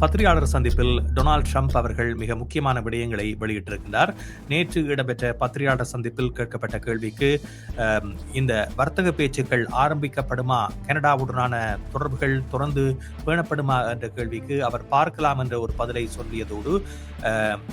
பத்திரிகையாளர் சந்திப்பில் Donald Trump அவர்கள் மிக முக்கியமான விடயங்களை வெளியிட்டிருக்கிறார். நேற்று இடம்பெற்ற பத்திரிகையாளர் சந்திப்பில் கேட்கப்பட்ட கேள்விக்கு இந்த வர்த்தக பேச்சுக்கள் ஆரம்பிக்கப்படுமா, கனடாவுடனான தொடர்புகள் தொடர்ந்து பேணப்படுமா என்ற கேள்விக்கு அவர் பார்க்கலாம் என்ற ஒரு பதிலை சொல்லியதோடு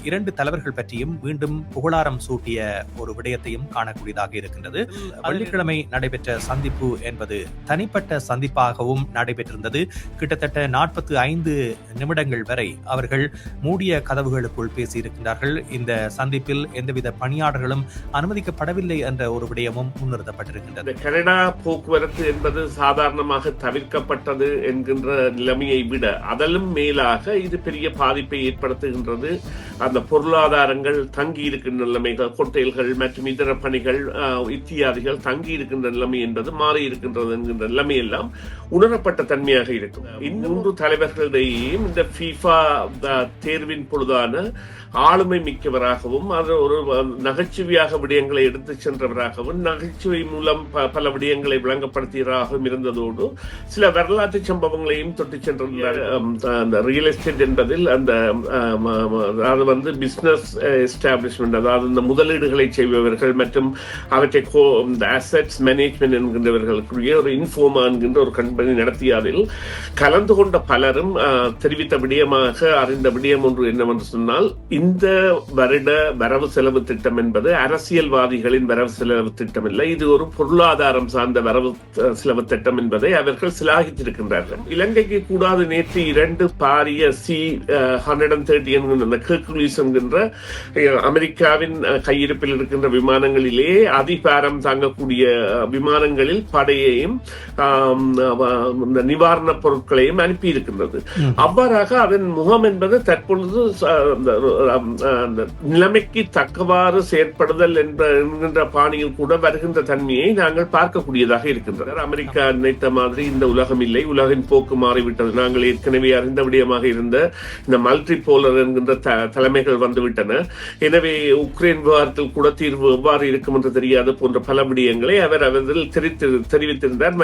இரண்டு தலைவர்கள் பற்றியும் மீண்டும் புகழாரம் சூட்டிய ஒரு விடயத்தையும் காணக்கூடியதாக இருக்கின்றது. வெள்ளிக்கிழமை நடைபெற்ற சந்திப்பு என்பது தனிப்பட்ட சந்திப்பாகவும் நடைபெற்றிருந்தது. கிட்டத்தட்ட 45 நிமிடங்கள் வரை அவர்கள் மூடிய கதவுகளுக்குள் பேசியிருக்கின்றார்கள். இந்த சந்திப்பில் எந்தவித பணியாளர்களும் அனுமதிக்கப்படவில்லை என்ற ஒரு விடயமும் முன்னிறுத்தப்பட்டிருக்கின்றது. கனடா போக்குவரத்து என்பது சாதாரணமாக தவிர்க்கப்பட்டது என்கின்ற நிலைமையை விட அதலும் மேலாக இது பெரிய பாதிப்பை ஏற்படுத்துகின்றது. அந்த பொருளாதாரங்கள் தங்கி இருக்கின்ற நிலைமைகள், ஹோட்டல்கள் மற்றும் இதர பணிகள் இத்தியாதிகள் தங்கி இருக்கின்ற நிலைமை என்பது மாறி இருக்கின்றது என்கின்ற நிலைமை எல்லாம் உணரப்பட்ட தன்மையாக இருக்கும். இம்மூன்று தலைவர்களிடையும் இந்த FIFA தேர்வின் பொழுதான ஆளுமை மிக்கவராகவும் அது ஒரு நகைச்சுவையாக விடயங்களை எடுத்து சென்றவராகவும் நகைச்சுவை மூலம் பல விடயங்களை விளங்கப்படுத்தியவராகவும் இருந்ததோடு சில வரலாற்று சம்பவங்களையும் தொட்டு சென்றிருந்தார். அந்த ரியல் எஸ்டேட் என்பதில் அந்த அது வந்து பிசினஸ் எஸ்டாப்ளிஷ்மெண்ட், அதாவது இந்த முதலீடுகளை செய்பவர்கள் மற்றும் அவற்றை அசெட்ஸ் மேனேஜ்மெண்ட் என்கின்றவர்களுக்குரிய ஒரு இன்ஃபோமா என்கின்ற ஒரு கம்பெனி நடத்தியதில் கலந்து கொண்ட பலரும் தெரிவித்த விடயமாக அறிந்த விடயம் ஒன்று என்னவென்று சொன்னால், இந்த வருட வரவு செலவு திட்டம் என்பது அரசியல்வாதிகளின் வரவு செலவு திட்டம் இல்லை, இது ஒரு பொருளாதாரம் சார்ந்த வரவு செலவு திட்டம் என்பதை அவர்கள் சிலாகித்திருக்கின்றார்கள். இலங்கைக்கு கூடாது நேற்று 2 பாரிய C-130 என்கின்ற ஹெர்குலிஸ் என்கின்ற அமெரிக்காவின் கையிருப்பில் இருக்கின்ற விமானங்களிலே அதிபாரம் தாங்கக்கூடிய விமானங்களில் படையையும் நிவாரணப் பொருட்களையும் அனுப்பி இருக்கின்றது. அவ்வாறாக அதன் முகம் என்பது தற்பொழுது நிலைமைக்கு தக்கவாறு செயற்படுதல் என்கின்ற பாணியில் கூட வருகின்ற தன்மையை நாங்கள் பார்க்கக்கூடியதாக இருக்கின்றனர். அமெரிக்கா நினைத்த மாதிரி இந்த உலகம் இல்லை, உலகின் போக்கு மாறிவிட்டது. நாங்கள் ஏற்கனவே அறிந்த விடயமாக இருந்த இந்த மல்டி போலர் என்கின்ற தலைமைகள் வந்துவிட்டன. எனவே உக்ரைன் விவகாரத்தில் கூட தீர்வு எவ்வாறு இருக்கும் என்று தெரியாது போன்ற பல விடயங்களை அவர் தெரிவித்திருந்தார்.